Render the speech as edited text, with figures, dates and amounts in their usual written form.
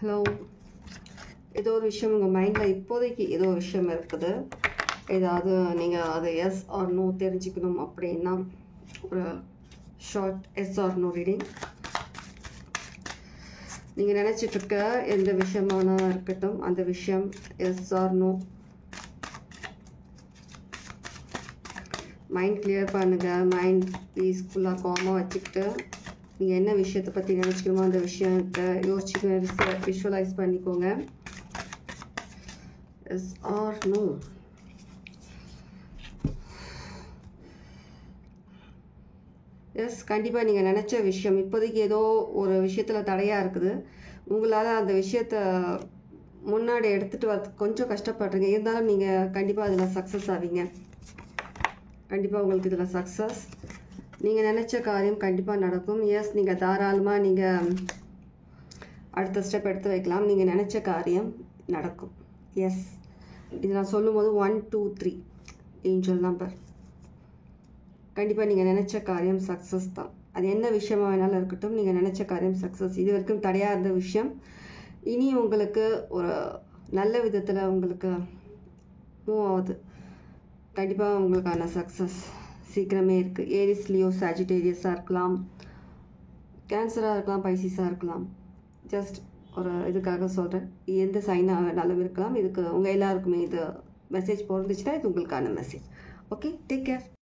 Hello, ஏதோ ஒரு விஷயம் உங்கள் மைண்டில் இப்போதைக்கு ஏதோ ஒரு விஷயம் இருக்குது. ஏதாவது நீங்கள் அது எஸ் ஆர் நோ தெரிஞ்சுக்கணும் அப்படின்னா ஒரு short S R no reading. நீங்கள் நினச்சிட்ருக்க எந்த விஷயமான இருக்கட்டும், அந்த விஷயம் S R no. Mind clear பண்ணுங்கள். மைண்ட் பீஸ்ஃபுல்லாக காமாக வச்சுக்கிட்டு நீங்கள் என்ன விஷயத்தை பற்றி நினச்சிக்கணுமோ அந்த விஷயத்தை யோசிச்சுக்க விஷுவலைஸ் பண்ணிக்கோங்க. S R no. எஸ், கண்டிப்பாக நீங்கள் நினச்ச விஷயம் இப்போதைக்கு ஏதோ ஒரு விஷயத்தில் தடையாக இருக்குது. உங்களால் அந்த விஷயத்தை முன்னாடி எடுத்துகிட்டு வர கொஞ்சம் கஷ்டப்படுறீங்க. இருந்தாலும் நீங்கள் கண்டிப்பாக அதில் சக்ஸஸ் ஆவீங்க. கண்டிப்பாக உங்களுக்கு இதில் சக்ஸஸ். நீங்கள் நினச்ச காரியம் கண்டிப்பாக நடக்கும். எஸ், நீங்கள் தாராளமாக நீங்கள் அடுத்த ஸ்டெப் எடுத்து வைக்கலாம். நீங்கள் நினச்ச காரியம் நடக்கும். எஸ், இது நான் சொல்லும் போது 1 2 3 ஏஞ்சல் நம்பர். கண்டிப்பாக நீங்கள் நினச்ச காரியம் சக்ஸஸ் தான். அது என்ன விஷயமா வேணாலும் இருக்கட்டும், நீங்கள் நினச்ச காரியம் சக்ஸஸ். இது வரைக்கும் தடையாக இருந்த விஷயம் இனி உங்களுக்கு ஒரு நல்ல விதத்தில் உங்களுக்கு மூவ் ஆகுது. கண்டிப்பாக உங்களுக்கான சக்ஸஸ் சீக்கிரமே இருக்குது. ஏரிஸ், லியோ, சாஜிடேரியஸாக இருக்கலாம், கேன்சராக இருக்கலாம், பைசிஸாக இருக்கலாம். ஜஸ்ட் ஒரு இதுக்காக சொல்கிறேன். எந்த சைனாக வேணாலும் இருக்கலாம். இதுக்கு உங்கள் எல்லாருக்குமே இது மெசேஜ் பொருந்துச்சுன்னா இது உங்களுக்கான மெசேஜ். Okay, take care.